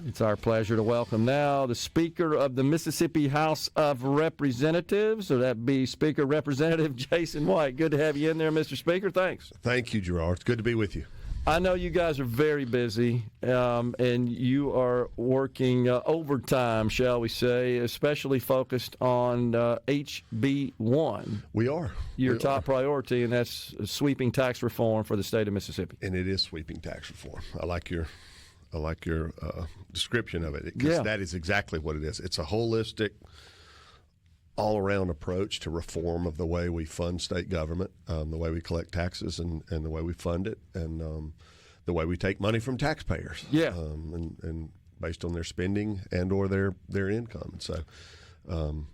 It's our pleasure to welcome now the Speaker of the Mississippi House of Representatives, so that be Speaker Representative Jason White. Good to have you in there, Mr. Speaker. Thanks. Thank you, Gerard. It's good to be with you. I know you guys are very busy, and you are working overtime, shall we say, especially focused on HB1. We are. Your top priority, and that's sweeping tax reform for the state of Mississippi. And it is sweeping tax reform. I like your description of it, because that is exactly what it is. It's a holistic, all-around approach to reform of the way we fund state government, the way we collect taxes, and the way we fund it, and the way we take money from taxpayers, and based on their spending and or their income. And so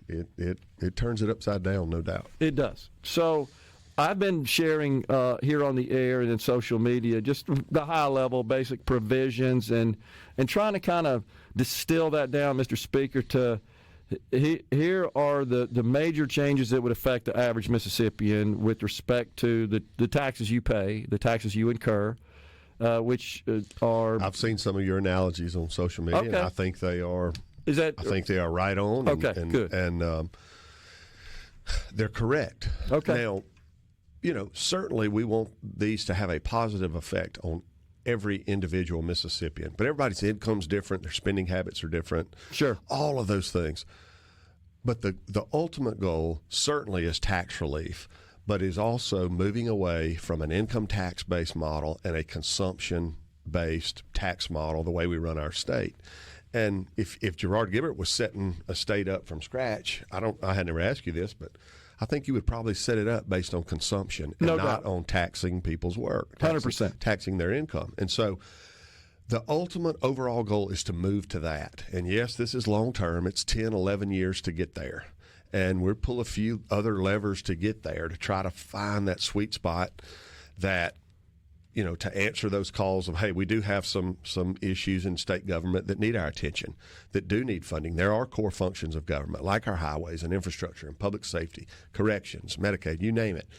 it turns it upside down, no doubt. It does. So I've been sharing here on the air and in social media just the high-level basic provisions and trying to kind of distill that down, Mr. Speaker, to here are the major changes that would affect the average Mississippian with respect to the taxes you pay, the taxes you incur, which are... I've seen some of your analogies on social media, and I think they are... I think they are right on. Good. And they're correct. Okay. Now, certainly we want these to have a positive effect on every individual Mississippian. But everybody's income's different, their spending habits are different. Sure. All of those things. But the ultimate goal certainly is tax relief, but is also moving away from an income tax-based model and a consumption-based tax model, the way we run our state. And if Gerard Gibbert was setting a state up from scratch, I had never asked you this, but I think you would probably set it up based on consumption and not on taxing people's work. 100%. Taxing their income. And so the ultimate overall goal is to move to that. And yes, this is long term. It's 10, 11 years to get there. And we'll pull a few other levers to get there to try to find that sweet spot that, to answer those calls of, hey, we do have some issues in state government that need our attention, that do need funding. There are core functions of government, like our highways and infrastructure and public safety, corrections, Medicaid, you name it.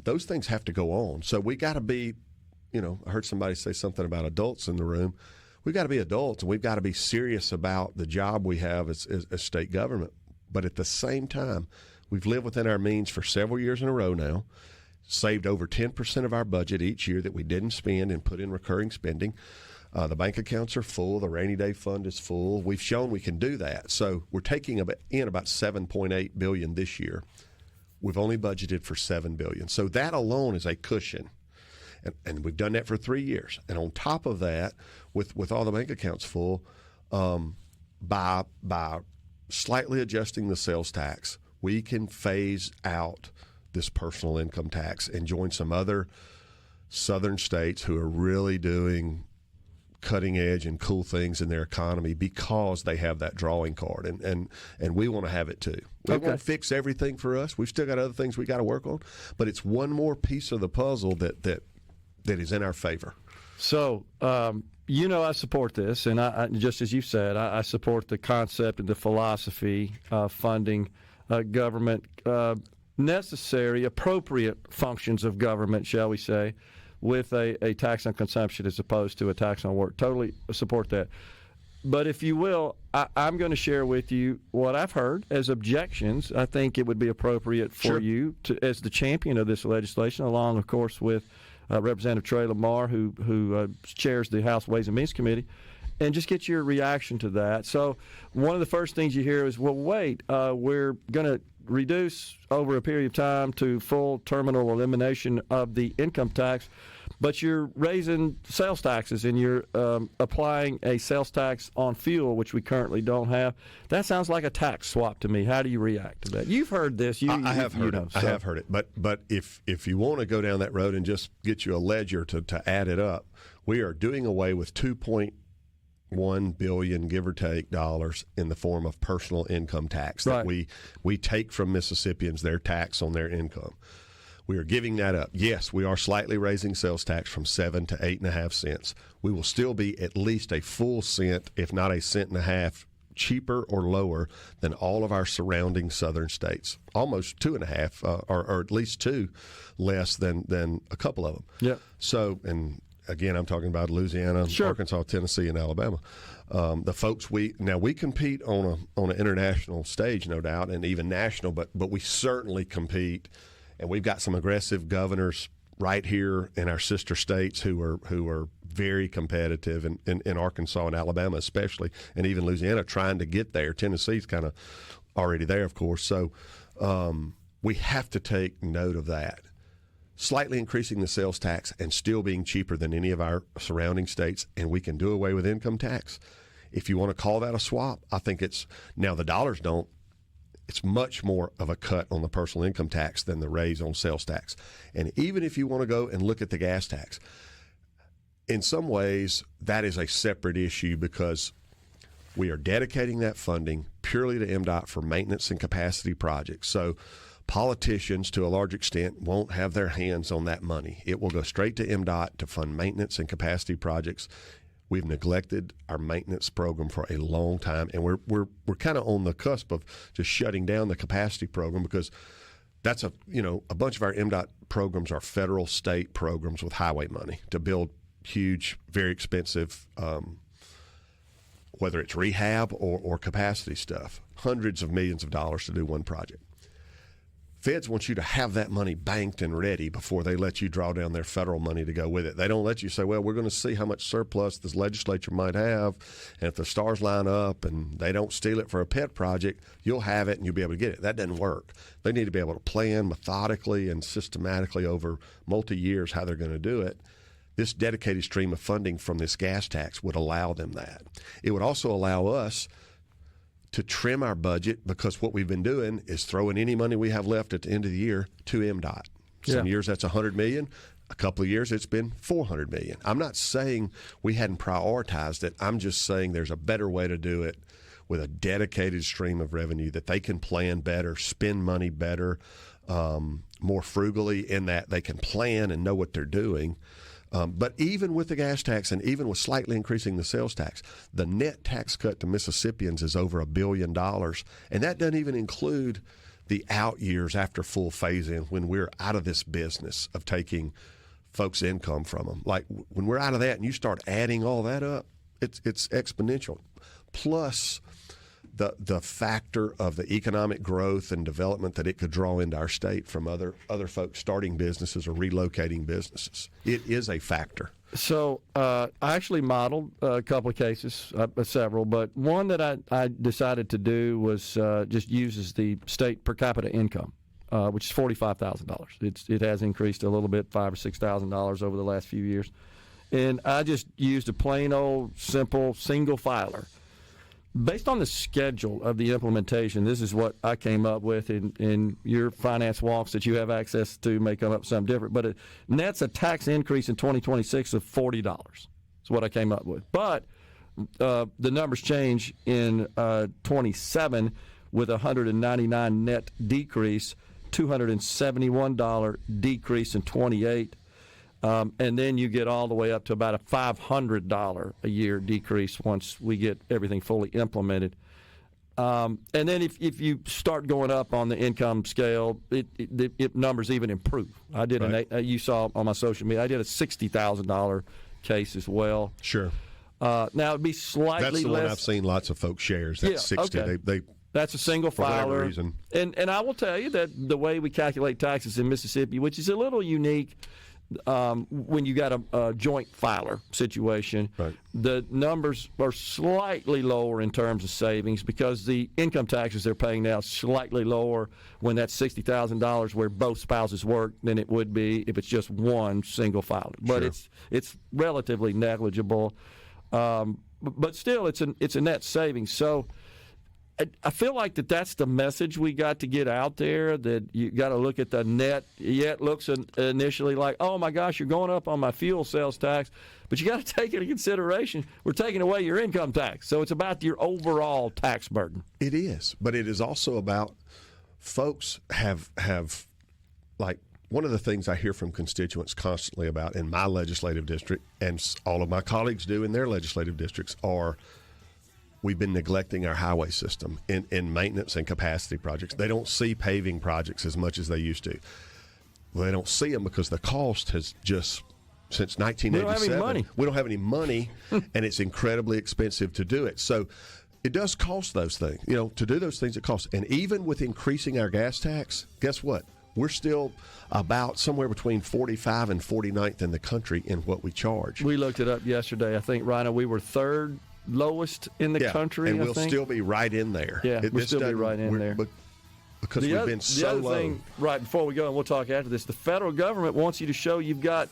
Those things have to go on. So we got to be, I heard somebody say something about adults in the room. We've got to be adults, and we've got to be serious about the job we have as state government. But at the same time, we've lived within our means for several years in a row now, saved over 10% of our budget each year that we didn't spend and put in recurring spending. The bank accounts are full. The rainy day fund is full. We've shown we can do that. So we're taking in about $7.8 billion this year. We've only budgeted for $7 billion. So that alone is a cushion. And we've done that for 3 years. And on top of that, with all the bank accounts full, by slightly adjusting the sales tax, we can phase out this personal income tax and join some other southern states who are really doing cutting edge and cool things in their economy because they have that drawing card, and we want to have it too. We won't fix everything for us. We've still got other things we got to work on, but it's one more piece of the puzzle that is in our favor. So I support this, and I just as you said, I support the concept and the philosophy of funding government, necessary, appropriate functions of government, shall we say, with a tax on consumption as opposed to a tax on work. Totally support that. But if you will, I'm going to share with you what I've heard as objections. I think it would be appropriate for you to, as the champion of this legislation, along, of course, with Representative Trey Lamar, who chairs the House Ways and Means Committee, and just get your reaction to that. So one of the first things you hear is, well, wait, we're going to reduce over a period of time to full terminal elimination of the income tax, but you're raising sales taxes and you're applying a sales tax on fuel, which we currently don't have. That sounds like a tax swap to me. How do you react to that? You've heard this. I have heard it. I have heard it. But if you want to go down that road and just get you a ledger to add it up, we are doing away with $2.1 billion, give or take, dollars in the form of personal income tax that we take from Mississippians, their tax on their income. We are giving that up. Yes, we are slightly raising sales tax from 7 to 8.5 cents. We will still be at least a full cent, if not a cent and a half, cheaper or lower than all of our surrounding southern states. Almost 2.5, or at least 2 less than a couple of them. Yeah. So, and again, I'm talking about Louisiana, Sure. Arkansas, Tennessee, and Alabama. The folks we compete on an international stage, no doubt, and even national, but we certainly compete, and we've got some aggressive governors right here in our sister states who are very competitive in Arkansas and Alabama especially, and even Louisiana trying to get there. Tennessee's kind of already there, of course. So we have to take note of that. Slightly increasing the sales tax and still being cheaper than any of our surrounding states, and we can do away with income tax. If you want to call that a swap, I think it's – now the dollars don't. It's much more of a cut on the personal income tax than the raise on sales tax. And even if you want to go and look at the gas tax, in some ways that is a separate issue because we are dedicating that funding purely to MDOT for maintenance and capacity projects. So politicians, to a large extent, won't have their hands on that money. It will go straight to MDOT to fund maintenance and capacity projects. We've neglected our maintenance program for a long time, and we're kind of on the cusp of just shutting down the capacity program because that's a bunch of our MDOT programs are federal, state programs with highway money to build huge, very expensive, whether it's rehab or capacity stuff, hundreds of millions of dollars to do one project. Feds want you to have that money banked and ready before they let you draw down their federal money to go with it. They don't let you say, well, we're going to see how much surplus this legislature might have, and if the stars line up and they don't steal it for a pet project, you'll have it and you'll be able to get it. That doesn't work. They need to be able to plan methodically and systematically over multi-years how they're going to do it. This dedicated stream of funding from this gas tax would allow them that. It would also allow us to trim our budget because what we've been doing is throwing any money we have left at the end of the year to MDOT. Some years that's $100 million. A couple of years it's been $400 million. I'm not saying we hadn't prioritized it. I'm just saying there's a better way to do it with a dedicated stream of revenue that they can plan better, spend money better, more frugally in that they can plan and know what they're doing. But even with the gas tax and even with slightly increasing the sales tax, the net tax cut to Mississippians is over $1 billion. And that doesn't even include the out years after full phase-in when we're out of this business of taking folks' income from them. Like when we're out of that and you start adding all that up, it's exponential. Plus the factor of the economic growth and development that it could draw into our state from other folks starting businesses or relocating businesses. It is a factor. So I actually modeled a couple of cases, several, but one that I decided to do was just uses the state per capita income, which is $45,000. It has increased a little bit, $5,000 or $6,000 over the last few years. And I just used a plain old, simple, single filer. Based on the schedule of the implementation, this is what I came up with in your finance walks that you have access to may come up with something different. But it nets a tax increase in 2026 of $40. That's what I came up with. But the numbers change in 27 with a $199 net decrease, $271 decrease in 28. And then you get all the way up to about a $500 a year decrease once we get everything fully implemented. And then if you start going up on the income scale, it numbers even improve. I did you saw on my social media, I did a $60,000 case as well. Sure. Now it'd be slightly less. That's the one I've seen lots of folks shares. That's 60. Okay. That's a single filer. For whatever reason. And I will tell you that the way we calculate taxes in Mississippi, which is a little unique, when you got a joint filer situation, the numbers are slightly lower in terms of savings because the income taxes they're paying now is slightly lower when that's $60,000 where both spouses work than it would be if it's just one single filer. But it's relatively negligible. But still, it's a net savings. So I feel like that's the message we got to get out there, that you got to look at the net. Yeah, it looks initially like, oh, my gosh, you're going up on my fuel sales tax. But you got to take into consideration we're taking away your income tax. So it's about your overall tax burden. It is. But it is also about folks have like, one of the things I hear from constituents constantly about in my legislative district, and all of my colleagues do in their legislative districts, are we've been neglecting our highway system in maintenance and capacity projects. They don't see paving projects as much as they used to. Well, they don't see them because the cost has just since 1987. We don't have any money, and it's incredibly expensive to do it. So it does cost those things. To do those things, it costs. And even with increasing our gas tax, guess what? We're still about somewhere between 45 and 49th in the country in what we charge. We looked it up yesterday. I think, Rhino, we were third lowest in the country. And we'll still be right in there. Yeah, we'll still be right in there. Because we've been so low. The other thing, right, before we go, and we'll talk after this, the federal government wants you to show you've got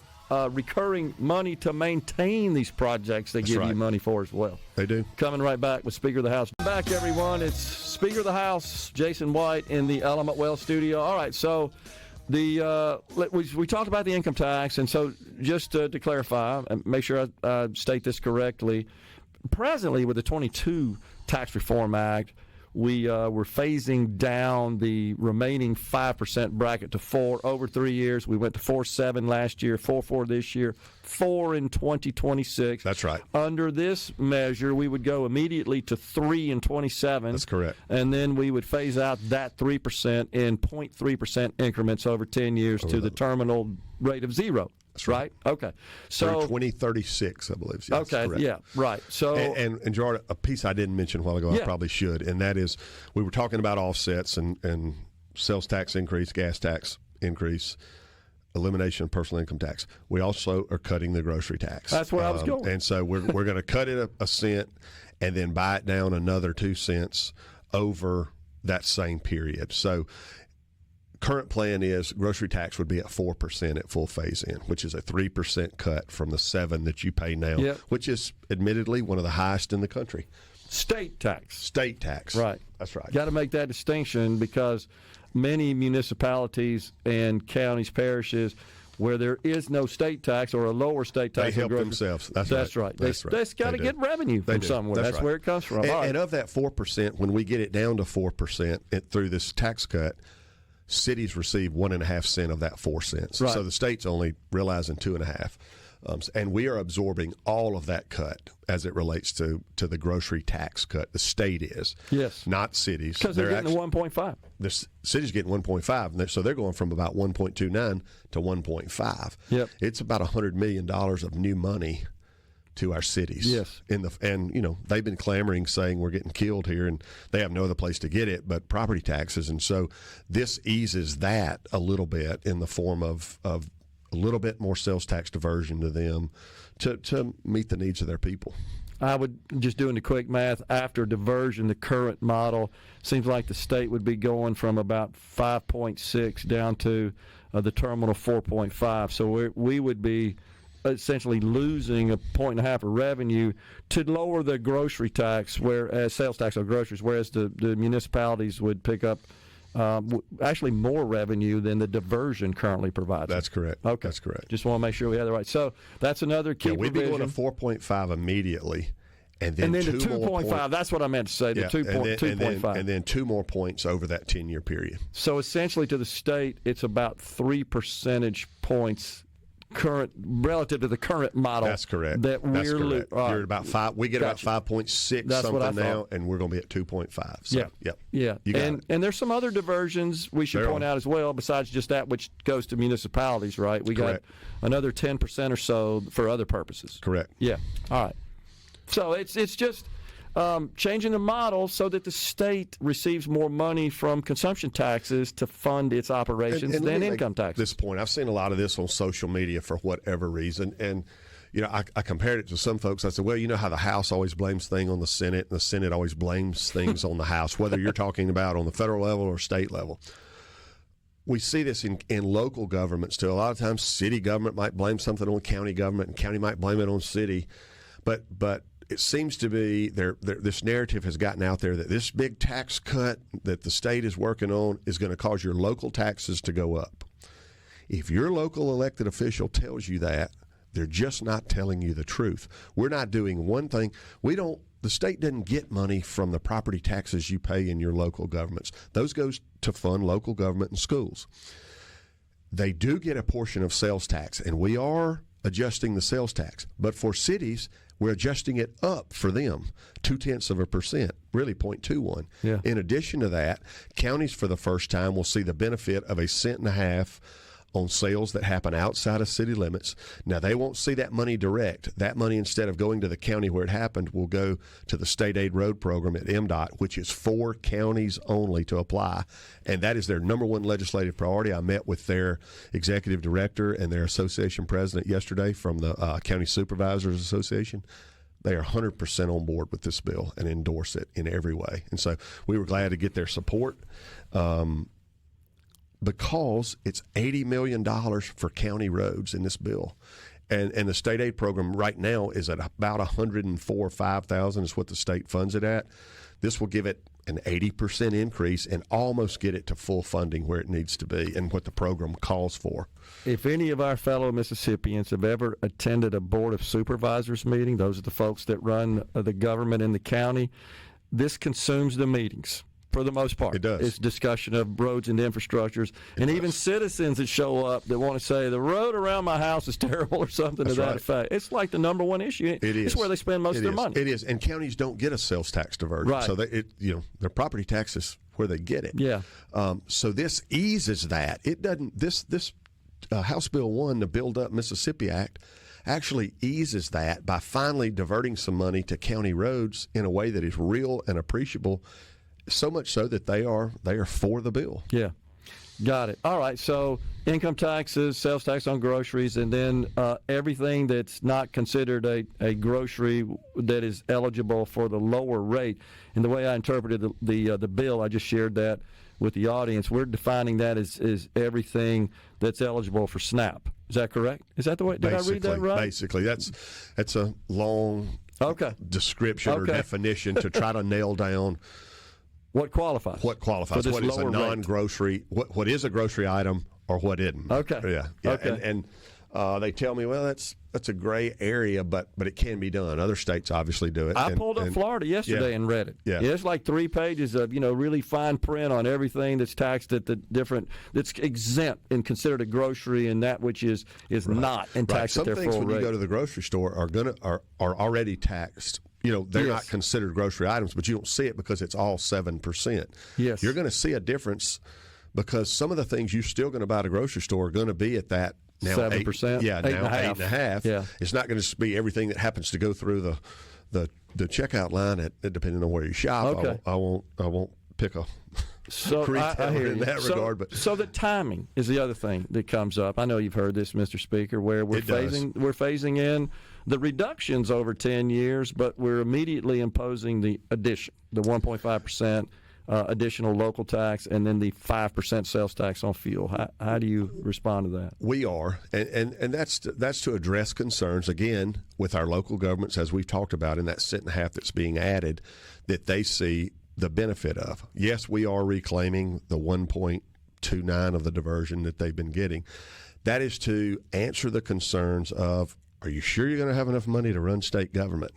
recurring money to maintain these projects they give you money for as well. They do. Coming right back with Speaker of the House. Back, everyone. It's Speaker of the House, Jason White, in the Element Well studio. All right, so we talked about the income tax, and so just to clarify, and make sure I state this correctly, presently with the 22 Tax Reform Act, we were phasing down the remaining 5% bracket to 4 over 3 years. We went to 4.7 last year, 4.4 this year, 4 in 2026. That's right. Under this measure, we would go immediately to 3 in 27. That's correct. And then we would phase out that 3% in 0.3% increments over 10 years to the terminal rate of 0. That's right. Okay. So through 2036, I believe. Yes, okay. correct. Yeah. Right. So and Gerard, a piece I didn't mention a while ago, I probably should, and that is we were talking about offsets and sales tax increase, gas tax increase, elimination of personal income tax. We also are cutting the grocery tax. That's where I was going. And so we're going to cut it a cent and then buy it down another 2 cents over that same period. So current plan is grocery tax would be at 4% at full phase-in, which is a 3% cut from the 7% that you pay now, which is admittedly one of the highest in the country. State tax. State tax. Right. That's right. Got to make that distinction because many municipalities and counties, parishes, where there is no state tax or a lower state tax, they help themselves. That's right. That's right. They've got to get revenue from somewhere. That's where it comes from. And of that 4%, when we get it down to 4% through this tax cut, cities receive 1.5 cents of that 4 cents. Right. So the state's only realizing 2.5. And we are absorbing all of that cut as it relates to the grocery tax cut. The state is. Yes. Not cities. Because they're getting the 1.5. The city's getting 1.5, so they're going from about 1.29 to 1.5. Yep. It's about $100 million of new money to our cities. Yes. And they've been clamoring, saying we're getting killed here, and they have no other place to get it but property taxes. And so this eases that a little bit in the form of a little bit more sales tax diversion to them to meet the needs of their people. I would, just doing the quick math, after diversion, the current model seems like the state would be going from about 5.6 down to the terminal 4.5. So we would be essentially losing 1.5 points of revenue to lower the grocery tax, whereas sales tax on groceries, whereas the municipalities would pick up actually more revenue than the diversion currently provides. That's correct. Okay. That's correct. Just want to make sure we have the right. So that's another key we'd be provision. going to 4.5 immediately. And then the 2.5. That's what I meant to say. The 2.5. And then 2 more points over that 10-year period. So essentially, to the state, it's about 3 percentage points current relative to the current model. That's correct. That's correct. You're at about 5. We get about 5.6 something now, and we're going to be at 2.5. So, yeah. And there's some other diversions we should point out as well, besides just that which goes to municipalities, right? We got another 10% or so for other purposes. Correct. Yeah. All right. So it's just changing the model so that the state receives more money from consumption taxes to fund its operations than income taxes. This point, I've seen a lot of this on social media for whatever reason, and I compared it to some folks. I said, well, you know how the House always blames things on the Senate, and the Senate always blames things on the House, whether you're talking about on the federal level or state level. We see this in local governments too. A lot of times, city government might blame something on county government, and county might blame it on city, but it seems to be this narrative has gotten out there that this big tax cut that the state is working on is going to cause your local taxes to go up. If your local elected official tells you that, they're just not telling you the truth. We're not doing one thing. The state doesn't get money from the property taxes you pay in your local governments. Those goes to fund local government and schools. They do get a portion of sales tax, and we are adjusting the sales tax. But for cities, we're adjusting it up for them, 0.2%, really 0.21. Yeah. In addition to that, counties for the first time will see the benefit of 1.5 cents on sales that happen outside of city limits. Now, they won't see that money direct. That money, instead of going to the county where it happened, will go to the state aid road program at MDOT, which is 4 counties only to apply. And that is their number one legislative priority. I met with their executive director and their association president yesterday from the County Supervisors Association. They are 100% on board with this bill and endorse it in every way. And so we were glad to get their support. Because it's $80 million for county roads in this bill. And the state aid program right now is at about $104,000 is what the state funds it at. This will give it an 80% increase and almost get it to full funding where it needs to be and what the program calls for. If any of our fellow Mississippians have ever attended a Board of Supervisors meeting, those are the folks that run the government in the county, this consumes the meetings. For the most part, it does. It's discussion of roads and infrastructures, and even citizens that show up that want to say the road around my house is terrible or something to that effect. It's like the number one issue. It is. It's where they spend most of their money. It is, and counties don't get a sales tax diversion, right. So their property tax is where they get it. Yeah. So this eases that. It doesn't. This House Bill 1, the Build Up Mississippi Act, actually eases that by finally diverting some money to county roads in a way that is real and appreciable. So much so that they are for the bill. Yeah, got it. All right, so income taxes, sales tax on groceries, and then everything that's not considered a grocery that is eligible for the lower rate. And the way I interpreted the bill, I just shared that with the audience. We're defining that as everything that's eligible for SNAP. Is that correct? Is that the way? Did I read that right? Basically, that's a long description or definition to try to nail down. What qualifies? What qualifies? What is a non-grocery? What is a grocery item or what isn't? Okay. Yeah. Okay. And they tell me, well, that's a gray area, but it can be done. Other states obviously do it. I pulled up Florida yesterday and read it. Yeah. It's like 3 pages of really fine print on everything that's taxed at the different that's exempt and considered a grocery, and that which is not and taxed at their full rate. Some things when you go to the grocery store are already taxed. They're not considered grocery items, but you don't see it because it's all 7%. Yes. You're going to see a difference because some of the things you're still going to buy at a grocery store are going to be at that now 7%. Now 8.5%. Yeah. It's not going to be everything that happens to go through the checkout line depending on where you shop. Okay. I won't pick a I hear in that regard. But so the timing is the other thing that comes up. I know you've heard this, Mr. Speaker, where we're phasing in the reductions over 10 years, but we're immediately imposing the addition, the 1.5% additional local tax, and then the 5% sales tax on fuel. How do you respond to that? We are, and that's to address concerns, again, with our local governments, as we've talked about in that cent and a half that's being added, that they see the benefit of. Yes, we are reclaiming the 1.29 of the diversion that they've been getting. That is to answer the concerns of, are you sure you're going to have enough money to run state government?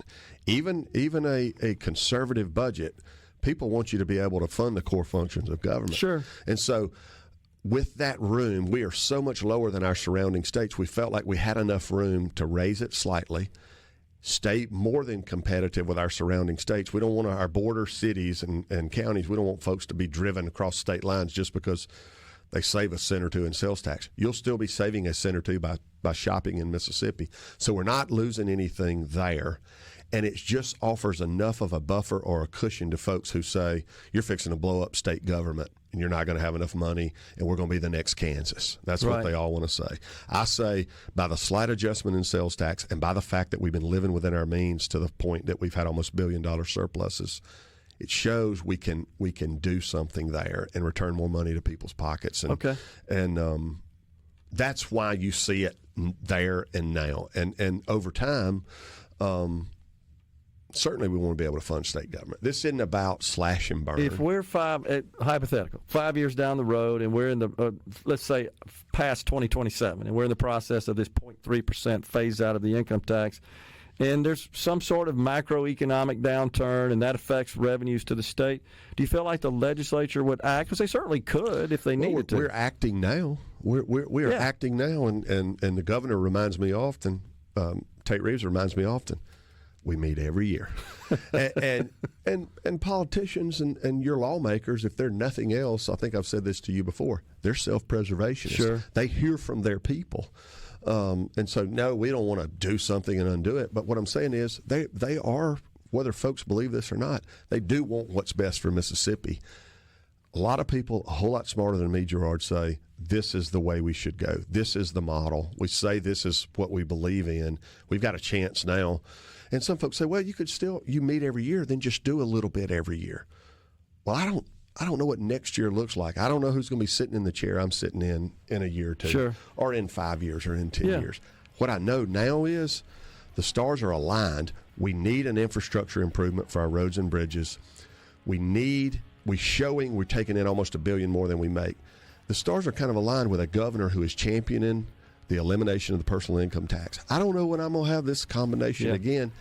Even a conservative budget, people want you to be able to fund the core functions of government. Sure. And so with that room, we are so much lower than our surrounding states. We felt like we had enough room to raise it slightly, stay more than competitive with our surrounding states. We don't want our border cities and counties, we don't want folks to be driven across state lines just because they save a cent or two in sales tax. You'll still be saving a cent or two by shopping in Mississippi. So we're not losing anything there. And it just offers enough of a buffer or a cushion to folks who say, you're fixing to blow up state government and you're not going to have enough money and we're going to be the next Kansas. That's what they all want to say. I say by the slight adjustment in sales tax and by the fact that we've been living within our means to the point that we've had almost $1 billion surpluses, it shows we can do something there and return more money to people's pockets. And that's why you see it there and now. And over time, certainly we want to be able to fund state government. This isn't about slash and burn. If we're hypothetical, 5 years down the road and we're in the, let's say, past 2027, and we're in the process of this 0.3% phase out of the income tax, and there's some sort of macroeconomic downturn and that affects revenues to the state, do you feel like the legislature would act? Because they certainly could if they needed to. We're acting now. We're acting now, and the governor reminds me often, Tate Reeves reminds me often, We meet every year. and politicians and your lawmakers, if they're nothing else, I think I've said this to you before, they're self-preservationists. Sure. They hear from their people. And so, no, we don't want to do something and undo it. But what I'm saying is they are, whether folks believe this or not, they do want what's best for Mississippi. A lot of people, a whole lot smarter than me, Gerard, say this is the way we should go. This is the model. We say this is what we believe in. We've got a chance now. And some folks say, well, you meet every year, then just do a little bit every year. Well, I don't know what next year looks like. I don't know who's going to be sitting in the chair I'm sitting in a year or two, sure, or in 5 years or in 10 years. What I know now is the stars are aligned. We need an infrastructure improvement for our roads and bridges. We're taking in almost $1 billion more than we make. The stars are kind of aligned with a governor who is championing the elimination of the personal income tax. I don't know when I'm going to have this combination again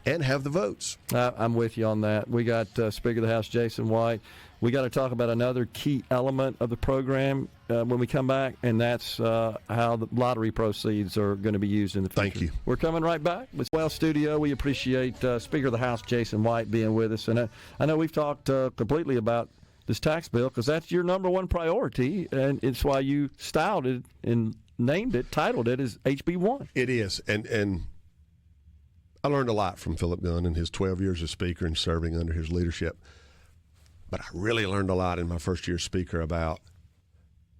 and have the votes. I'm with you on that. We got Speaker of the House Jason White. We got to talk about another key element of the program when we come back, and that's how the lottery proceeds are going to be used in the future. Thank you. We're coming right back with Well Studio. We appreciate Speaker of the House Jason White being with us. And I know we've talked completely about this tax bill because that's your number one priority, and it's why you styled it and titled it as HB1. It is, and I learned a lot from Philip Gunn and his 12 years as Speaker and serving under his leadership. But I really learned a lot in my first year as Speaker about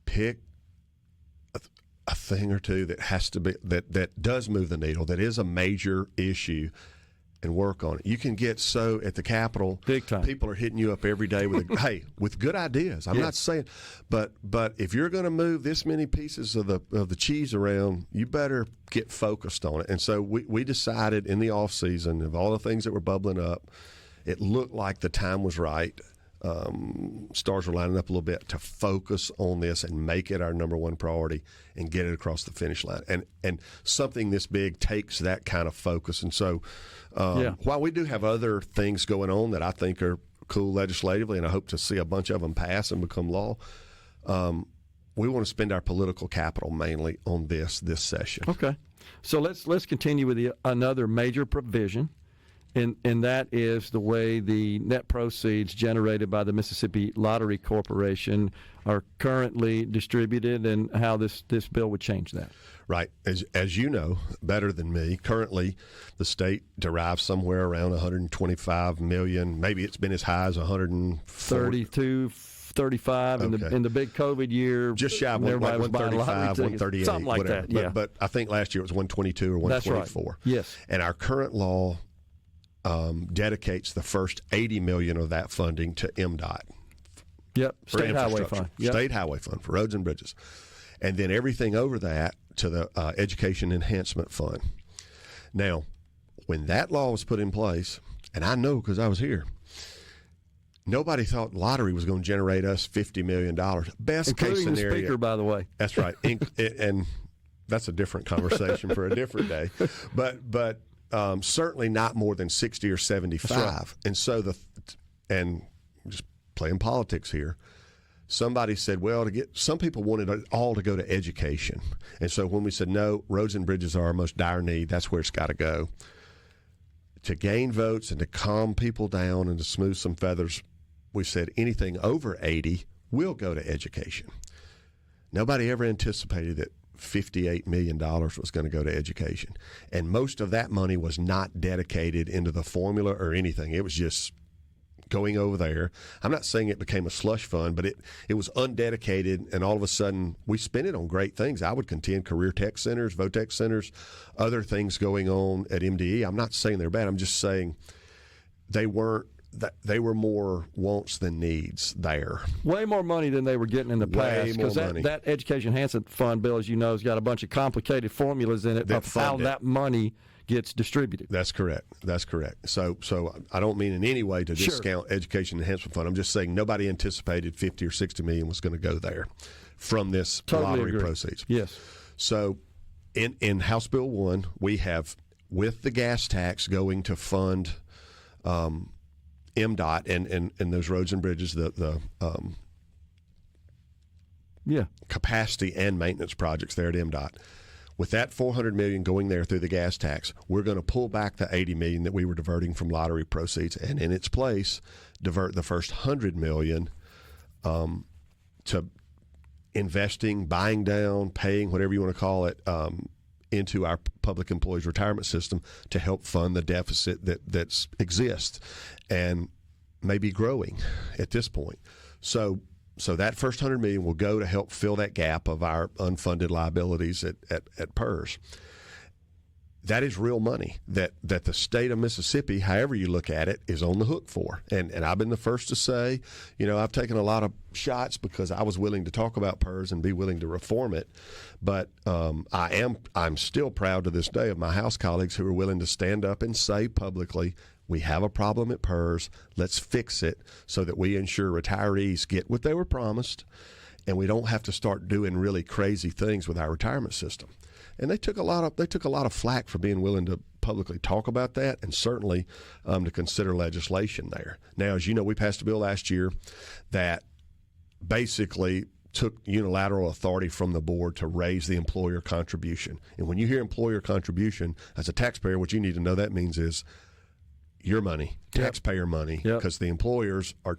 pick a thing or two that has to be that does move the needle, that is a major issue, and work on it. You can get so at the Capitol, big time. People are hitting you up every day with with good ideas. I'm not saying, but if you're going to move this many pieces of the cheese around, you better get focused on it. And so we decided in the off season of all the things that were bubbling up, it looked like the time was right. Stars were lining up a little bit to focus on this and make it our number one priority and get it across the finish line. And something this big takes that kind of focus. And so while we do have other things going on that I think are cool legislatively, and I hope to see a bunch of them pass and become law, we want to spend our political capital mainly on this session. Okay. So let's continue with another major provision. And that is the way the net proceeds generated by the Mississippi Lottery Corporation are currently distributed, and how this bill would change that. Right. As you know better than me, currently the state derives somewhere around $125 million. Maybe it's been as high as 132, 35 in the big COVID year. Just shy of 135, 138, something like whatever. that. But I think last year it was 122 or 124. That's right. Yes. And our current law dedicates the first $80 million of that funding to MDOT. Yep, State Highway Fund. Yep. State Highway Fund for roads and bridges. And then everything over that to the Education Enhancement Fund. Now, when that law was put in place, and I know because I was here, nobody thought lottery was going to generate us $50 million. Best including case scenario. The speaker, by the way. That's right. And that's a different conversation for a different day. But certainly not more than 60 or 75. Right. And so and just playing politics here, somebody said, well, some people wanted it all to go to education. And so when we said, no, roads and bridges are our most dire need, that's where it's got to go. To gain votes and to calm people down and to smooth some feathers, we said anything over 80 will go to education. Nobody ever anticipated that $58 million was going to go to education. And most of that money was not dedicated into the formula or anything. It was just going over there. I'm not saying it became a slush fund, but it was undedicated, and all of a sudden we spent it on great things. I would contend career tech centers, VOTEC centers, other things going on at MDE. I'm not saying they're bad. I'm just saying they were more wants than needs there. Way more money than they were getting in the past. Because that Education Enhancement Fund bill, as you know, has got a bunch of complicated formulas in it of how that money gets distributed. That's correct. So I don't mean in any way to discount Education Enhancement Fund. I'm just saying nobody anticipated 50 or 60 million was going to go there from this lottery proceeds. Yes. So in House Bill 1, we have, with the gas tax going to fund MDOT and those roads and bridges, the capacity and maintenance projects there at MDOT. with that $400 million going there through the gas tax, we're going to pull back the $80 million that we were diverting from lottery proceeds, and in its place, divert the first $100 million to investing, buying down, paying, whatever you want to call it, into our public employees retirement system to help fund the deficit that exists and may be growing at this point. So that first $100 million will go to help fill that gap of our unfunded liabilities at PERS. That is real money that the state of Mississippi, however you look at it, is on the hook for. And I've been the first to say, I've taken a lot of shots because I was willing to talk about PERS and be willing to reform it. But I'm still proud to this day of my House colleagues who are willing to stand up and say publicly, we have a problem at PERS. Let's fix it so that we ensure retirees get what they were promised, and we don't have to start doing really crazy things with our retirement system. And they took a lot of flack for being willing to publicly talk about that, and certainly to consider legislation there. Now, as you know, we passed a bill last year that basically took unilateral authority from the board to raise the employer contribution. And when you hear employer contribution, as a taxpayer, what you need to know that means is your money, taxpayer money, because the employers are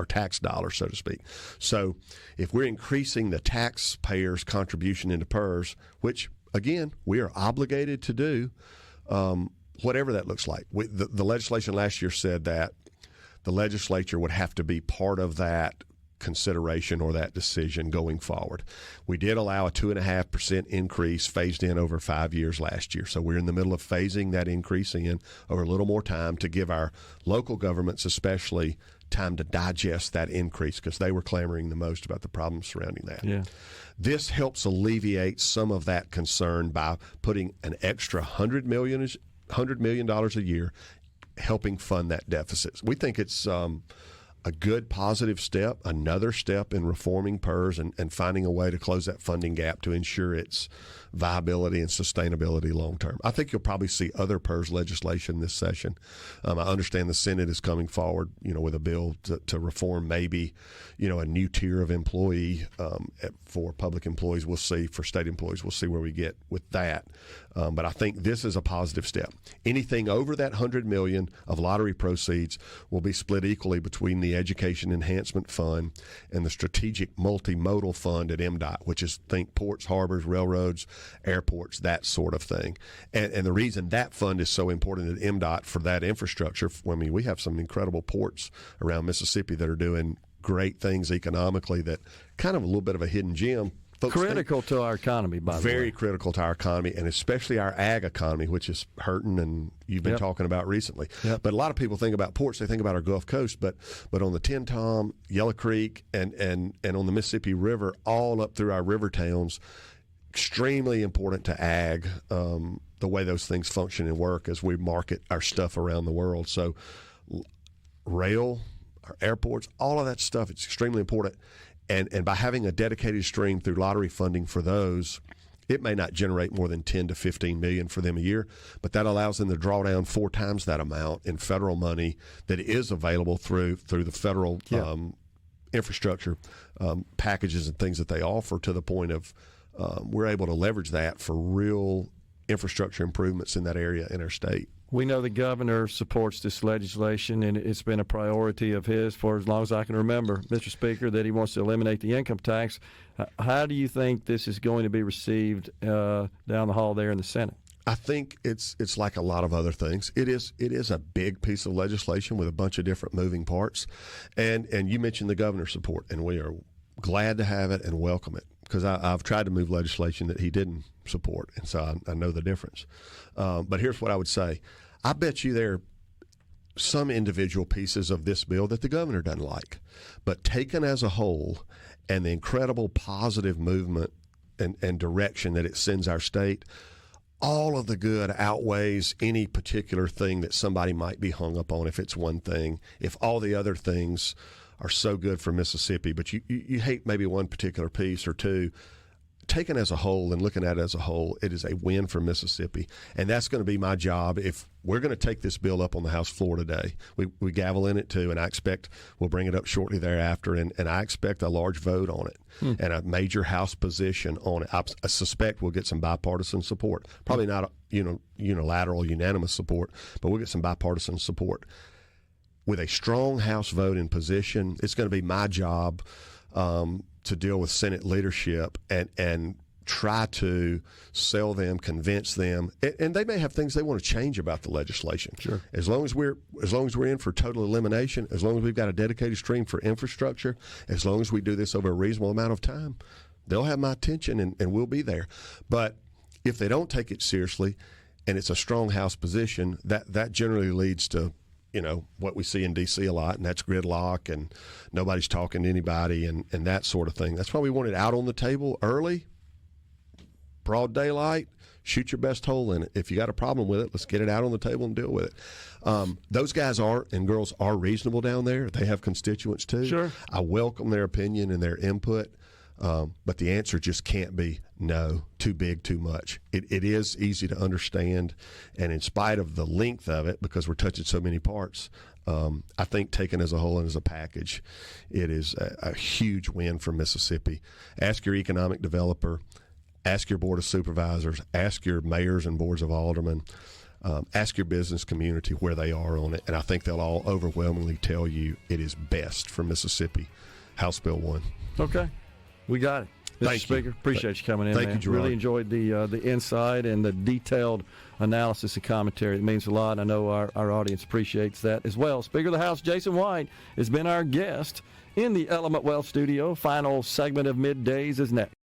tax dollars, so to speak. So if we're increasing the taxpayers' contribution into PERS, which, again, we are obligated to do, whatever that looks like. The legislation last year said that the legislature would have to be part of that consideration or that decision going forward. We did allow a 2.5% increase phased in over 5 years last year. So we're in the middle of phasing that increase in over a little more time to give our local governments especially time to digest that increase, because they were clamoring the most about the problems surrounding that. Yeah. This helps alleviate some of that concern by putting an extra $100 million a year helping fund that deficit. We think it's a good positive step, another step in reforming PERS and finding a way to close that funding gap to ensure its viability and sustainability long term. I think you'll probably see other PERS legislation this session. I understand the Senate is coming forward, with a bill to reform maybe, a new tier of employee for public employees. We'll see. For state employees, we'll see where we get with that. But I think this is a positive step. Anything over that $100 million of lottery proceeds will be split equally between the Education Enhancement Fund and the Strategic Multimodal Fund at MDOT, which is, think ports, harbors, railroads, airports, that sort of thing. And the reason that fund is so important at MDOT for that infrastructure, we have some incredible ports around Mississippi that are doing great things economically, that kind of a little bit of a hidden gem. Critical to our economy, by the way. Very critical to our economy, and especially our ag economy, which is hurting, and you've been talking about recently. But a lot of people think about ports, they think about our Gulf Coast, but on the Tin Tom, Yellow Creek, and on the Mississippi River, all up through our river towns, extremely important to ag, the way those things function and work as we market our stuff around the world. So rail, our airports, all of that stuff, it's extremely important. And by having a dedicated stream through lottery funding for those, it may not generate more than $10 to $15 million for them a year, but that allows them to draw down 4 times that amount in federal money that is available through the federal infrastructure packages and things that they offer, to the point of we're able to leverage that for real infrastructure improvements in that area in our state. We know the governor supports this legislation, and it's been a priority of his for as long as I can remember, Mr. Speaker, that he wants to eliminate the income tax. How do you think this is going to be received down the hall there in the Senate? I think it's like a lot of other things. It is a big piece of legislation with a bunch of different moving parts. And you mentioned the governor's support, and we are glad to have it and welcome it, because I've tried to move legislation that he didn't support, and so I know the difference. But here's what I would say. I bet you there are some individual pieces of this bill that the governor doesn't like, but taken as a whole, and the incredible positive movement and direction that it sends our state, all of the good outweighs any particular thing that somebody might be hung up on if it's one thing, if all the other things are so good for Mississippi, but you hate maybe one particular piece or two. taken as a whole and looking at it as a whole, it is a win for Mississippi. And that's going to be my job. If we're going to take this bill up on the House floor today, we gavel in it too, and I expect we'll bring it up shortly thereafter, and I expect a large vote on it and a major House position on it. I suspect we'll get some bipartisan support. Probably not unilateral, unanimous support, but we'll get some bipartisan support. With a strong House vote in position, it's going to be my job to deal with Senate leadership and try to sell them, convince them, and they may have things they want to change about the legislation. Sure. As long as we're in for total elimination, as long as we've got a dedicated stream for infrastructure, as long as we do this over a reasonable amount of time, they'll have my attention and we'll be there. But if they don't take it seriously, and it's a strong House position, that generally leads to what we see in D.C. a lot, and that's gridlock and nobody's talking to anybody and that sort of thing. That's why we want it out on the table early, broad daylight, shoot your best hole in it. If you got a problem with it, let's get it out on the table and deal with it. Those guys and girls are reasonable down there. They have constituents too. Sure. I welcome their opinion and their input. But the answer just can't be no, too big, too much. It is easy to understand, and in spite of the length of it, because we're touching so many parts, I think taken as a whole and as a package, it is a huge win for Mississippi. Ask your economic developer, ask your board of supervisors, ask your mayors and boards of aldermen, ask your business community where they are on it, and I think they'll all overwhelmingly tell you it is best for Mississippi. House Bill 1. Okay. We got it. Mr. Speaker, appreciate you coming in, man. Thank you, Gerard. Really enjoyed the insight and the detailed analysis and commentary. It means a lot. I know our audience appreciates that as well. Speaker of the House, Jason White, has been our guest in the Element Wealth Studio. Final segment of Middays is next.